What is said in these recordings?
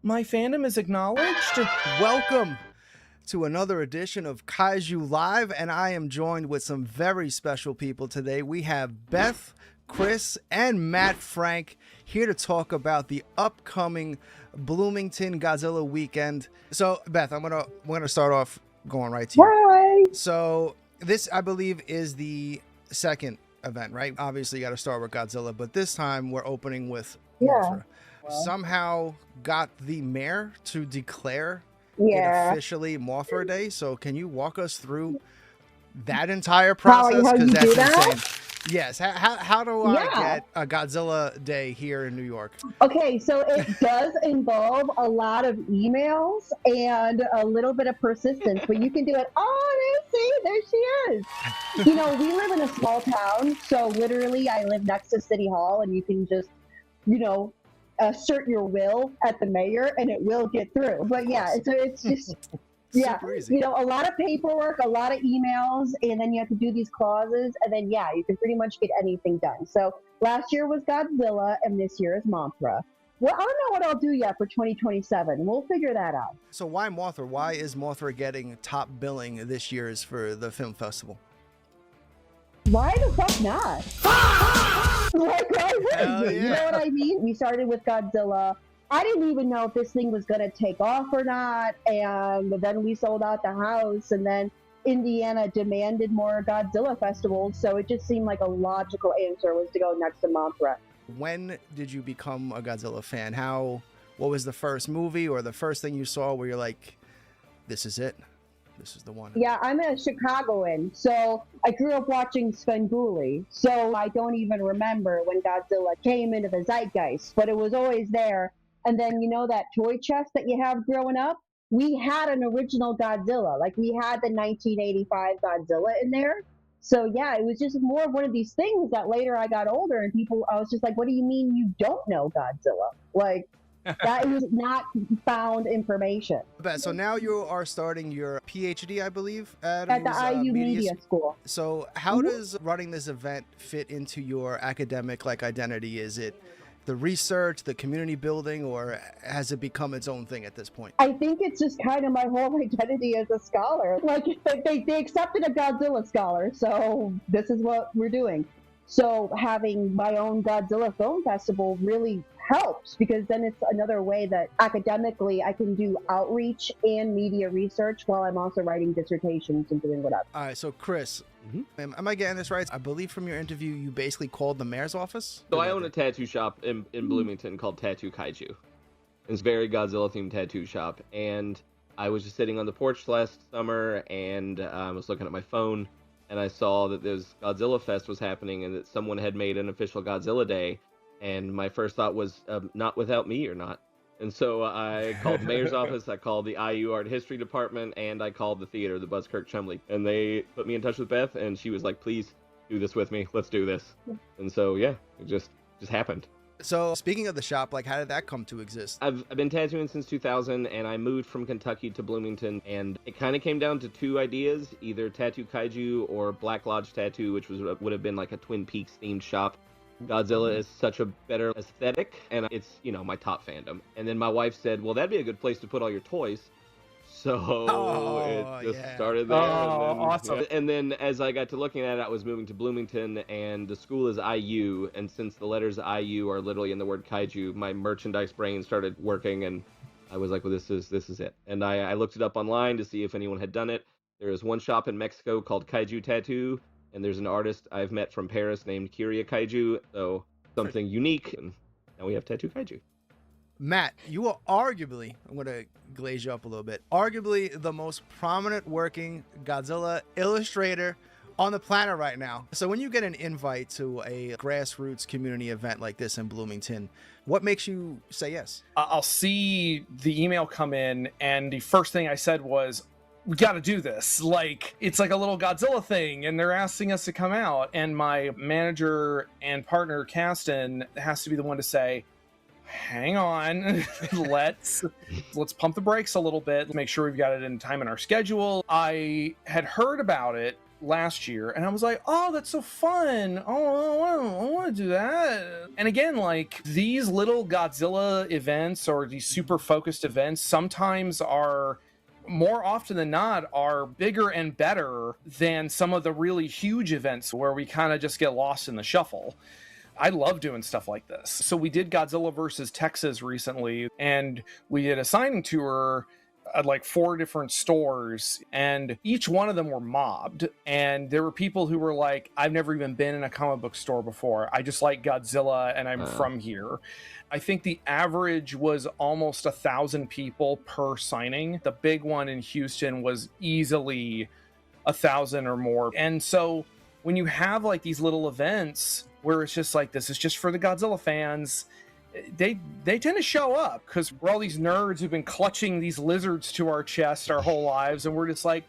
My fandom is acknowledged. Welcome to another edition of Kaiju Live, and I am joined with some very special people today. We have Beth, Chris, and Matt Frank here to talk about the upcoming Bloomington Godzilla weekend. So, Beth, we're gonna start off going right to you. Bye. So, this, I believe, is the second event, right? Obviously, you got to start with Godzilla, but this time we're opening with Mothra. Somehow got the mayor to declare it officially Mothra Day. So can you walk us through that entire process? How you that's do that? insane. Yes. How do I get a Godzilla Day here in New York? Okay, so it does involve a lot of emails and a little bit of persistence, but you can do it. Oh, there she is. You know, we live in a small town, so literally I live next to City Hall, and you can just, assert your will at the mayor and it will get through. But yeah, so it's just a lot of paperwork, a lot of emails, and then you have to do these clauses, and then you can pretty much get anything done. So last year was Godzilla and this year is Mothra. Well, I don't know what I'll do yet for 2027. We'll figure that out. So why Mothra? Why is Mothra getting top billing this year's for the film festival? Why the fuck not? Like, You know what I mean? We started with Godzilla. I didn't even know if this thing was going to take off or not. And then we sold out the house. And then Indiana demanded more Godzilla festivals. So it just seemed like a logical answer was to go next to Mothra. When did you become a Godzilla fan? What was the first movie or the first thing you saw where you're like, this is it? This is the one. Yeah, I'm a Chicagoan, so I grew up watching Svengoolie, so I don't even remember when Godzilla came into the zeitgeist, but it was always there. And then, that toy chest that you have growing up? We had an original Godzilla. Like, we had the 1985 Godzilla in there. So, yeah, it was just more of one of these things that later I got older and I was just like, what do you mean you don't know Godzilla? Like, that is not found information. So now you are starting your PhD, I believe, at the IU Media School. So how does running this event fit into your academic identity? Is it the research, the community building, or has it become its own thing at this point? I think it's just kind of my whole identity as a scholar. Like, they accepted a Godzilla scholar, so this is what we're doing. So having my own Godzilla Film Festival really helps, because then it's another way that academically I can do outreach and media research while I'm also writing dissertations and doing whatever. All right, so Chris, am I getting this right? I believe from your interview you basically called the mayor's office? So I own a tattoo shop in Bloomington called Tattoo Kaiju. It's a very Godzilla-themed tattoo shop, and I was just sitting on the porch last summer, and I was looking at my phone, and I saw that this Godzilla Fest was happening and that someone had made an official Godzilla Day. And my first thought was, not without me or not. And so I called the mayor's office, I called the IU Art History Department, and I called the theater, the Buzzkirk Chumley. And they put me in touch with Beth, and she was like, please do this with me. Let's do this. And so, yeah, it just happened. So speaking of the shop, how did that come to exist? I've been tattooing since 2000, and I moved from Kentucky to Bloomington, and it kind of came down to two ideas, either Tattoo Kaiju or Black Lodge Tattoo, which would have been like a Twin Peaks themed shop. Godzilla is such a better aesthetic, and it's, my top fandom. And then my wife said, well, that'd be a good place to put all your toys. So it just started there. Awesome. And then as I got to looking at it, I was moving to Bloomington, and the school is IU. And since the letters IU are literally in the word kaiju, my merchandise brain started working, and I was like, well, this is it. And I looked it up online to see if anyone had done it. There is one shop in Mexico called Kaiju Tattoo, and there's an artist I've met from Paris named Kiria Kaiju. So something unique, and now we have Tattoo Kaiju. Matt, you are arguably, I'm going to glaze you up a little bit, arguably the most prominent working Godzilla illustrator on the planet right now. So when you get an invite to a grassroots community event like this in Bloomington, what makes you say yes? I'll see the email come in, and the first thing I said was, we got to do this. It's like a little Godzilla thing, and they're asking us to come out. And my manager and partner, Caston, has to be the one to say, hang on, let's pump the brakes a little bit, make sure we've got it in time in our schedule. I had heard about it last year, and I was like, oh, that's so fun. Oh, I want to do that. And again, like, these little Godzilla events or these super focused events sometimes are, more often than not, are bigger and better than some of the really huge events where we kind of just get lost in the shuffle. I love doing stuff like this. So we did Godzilla versus Texas recently, and we did a signing tour at like 4 different stores, and each one of them were mobbed. And there were people who were like, I've never even been in a comic book store before. I just like Godzilla and I'm from here. I think the average was almost 1,000 people per signing. The big one in Houston was easily 1,000 or more. And so when you have like these little events where it's just like, this is just for the Godzilla fans, they tend to show up because we're all these nerds who've been clutching these lizards to our chest our whole lives, and we're just like,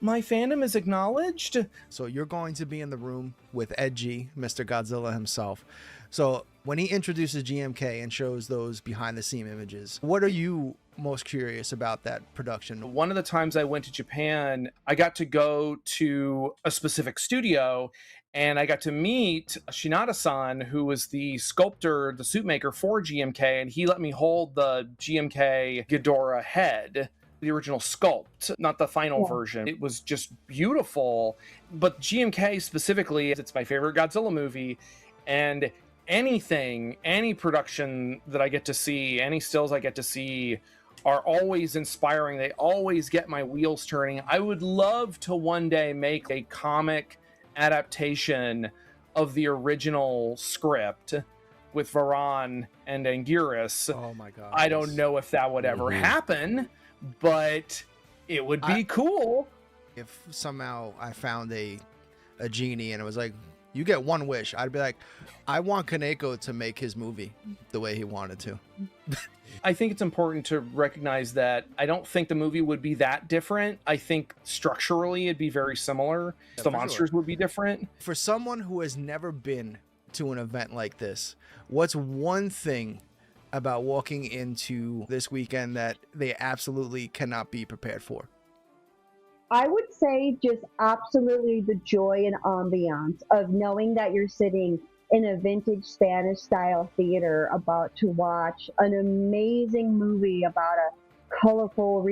my fandom is acknowledged. So you're going to be in the room with Edgy, Mr. Godzilla himself. So when he introduces GMK and shows those behind the scene images, what are you most curious about that production? One of the times I went to Japan, I got to go to a specific studio, and I got to meet Shinada-san, who was the sculptor, the suit maker for GMK, and he let me hold the GMK Ghidorah head, the original sculpt, not the final version. It was just beautiful. But GMK specifically, it's my favorite Godzilla movie, and any production that I get to see, any stills I get to see, are always inspiring. They always get my wheels turning. I would love to one day make a comic adaptation of the original script with Varan and Anguirus. Oh my god. I don't know if that would ever happen, but it would be cool. If somehow I found a genie and it was like, you get one wish, I'd be like, I want Kaneko to make his movie the way he wanted to. I think it's important to recognize that I don't think the movie would be that different. I think structurally it'd be very similar. The monsters would be different. For someone who has never been to an event like this, what's one thing about walking into this weekend that they absolutely cannot be prepared for? I would say just absolutely the joy and ambiance of knowing that you're sitting in a vintage Spanish style theater about to watch an amazing movie about a colorful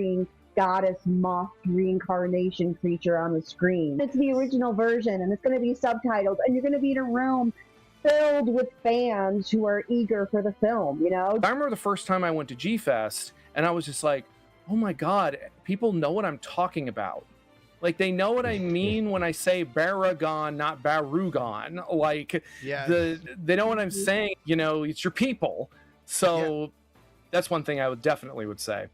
goddess moth reincarnation creature on the screen. It's the original version, and it's going to be subtitled, and you're going to be in a room filled with fans who are eager for the film, you know? I remember the first time I went to G-Fest, and I was just like, oh my God, people know what I'm talking about. Like, they know what I mean when I say Baragon, not Barugon. Like, they know what I'm saying. You know, it's your people. So that's one thing I would definitely say.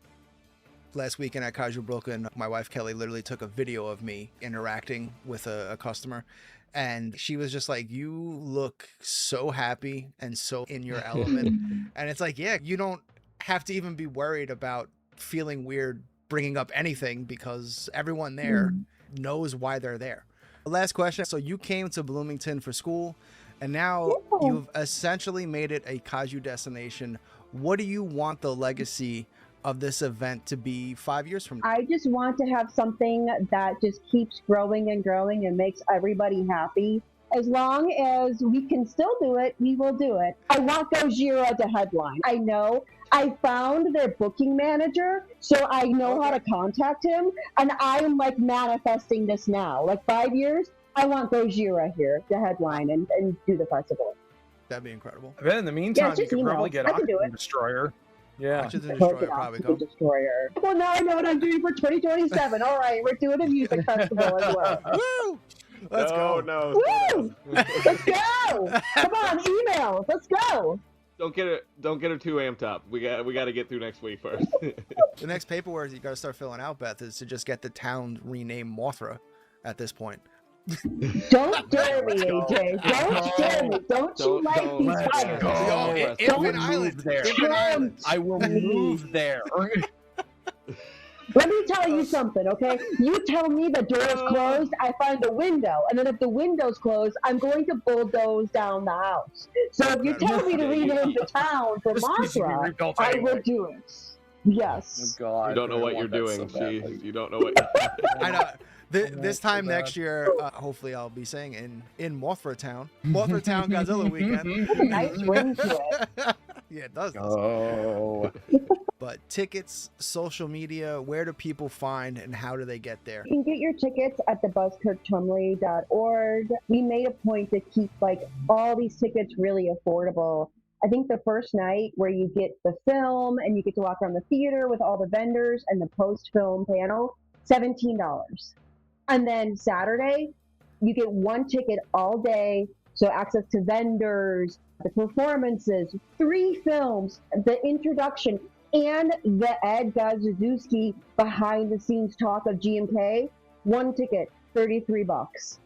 Last weekend at Kaiju Brooklyn, my wife Kelly literally took a video of me interacting with a customer. And she was just like, you look so happy and so in your element. And it's like, yeah, you don't have to even be worried about feeling weird bringing up anything because everyone there knows why they're there. Last question. So you came to Bloomington for school, and now you've essentially made it a Kaiju destination. What do you want the legacy of this event to be 5 years from now? I just want to have something that just keeps growing and growing and makes everybody happy. As long as we can still do it, we will do it. I want Gojira to headline. I know I found their booking manager, so I know how to contact him, and I'm like manifesting this now. Like 5 years, I want Gojira here to headline and do the festival. That'd be incredible. I bet in the meantime, you could probably get Oxygen Destroyer. Yeah. Oxygen Destroyer probably go. Destroyer. Well, now I know what I'm doing for 2027. All right, we're doing a music festival as well. Woo! Let's go. Woo! Let's go. Come on, emails. Let's go. Don't get her too amped up. We got to get through next week first. The next paperwork you got to start filling out, Beth, is to just get the town renamed Mothra at this point. Don't dare me, AJ. Don't dare me. Don't you like these fires? Infant Island. Infant Island. I will move there. Let me tell you something, okay? You tell me the door is closed, I find a window. And then if the window's closed, I'm going to bulldoze down the house. So if you tell me to rename the town for Mothra, I will do it. Yes. God, You don't know I what you're want that doing. so badly. Jeez, you don't know what you're doing. I know. This so time bad. next year, hopefully I'll be saying in Mothra Town Godzilla weekend. There's a nice ring to it. Yeah, it does. Oh, But tickets, social media, where do people find and how do they get there? You can get your tickets at thebuzzkirkchumley.org. We made a point to keep like all these tickets really affordable. I think the first night where you get the film and you get to walk around the theater with all the vendors and the post-film panel, $17. And then Saturday, you get one ticket all day, so access to vendors, the performances, 3 films, the introduction, and the Ed Gadzowski behind-the-scenes talk of GMK. One ticket, $33.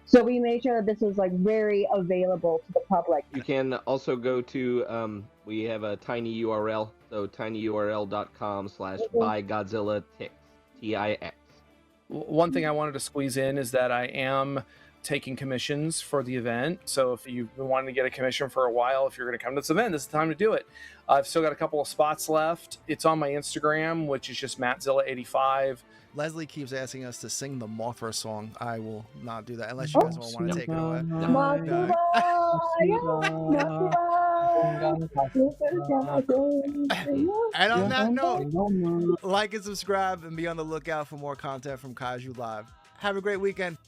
So we made sure that this was like very available to the public. You can also go to, we have a tiny URL, so tinyurl.com/bygodzillatix, TIX. one thing I wanted to squeeze in is that I am taking commissions for the event. So if you've been wanting to get a commission for a while, if you're going to come to this event, this is the time to do it. I've still got a couple of spots left. It's on my Instagram, which is just MattZilla85. Leslie keeps asking us to sing the Mothra song. I will not do that unless you guys all want to take it away. Mothra, And on that note, like and subscribe and be on the lookout for more content from Kaiju Live. Have a great weekend.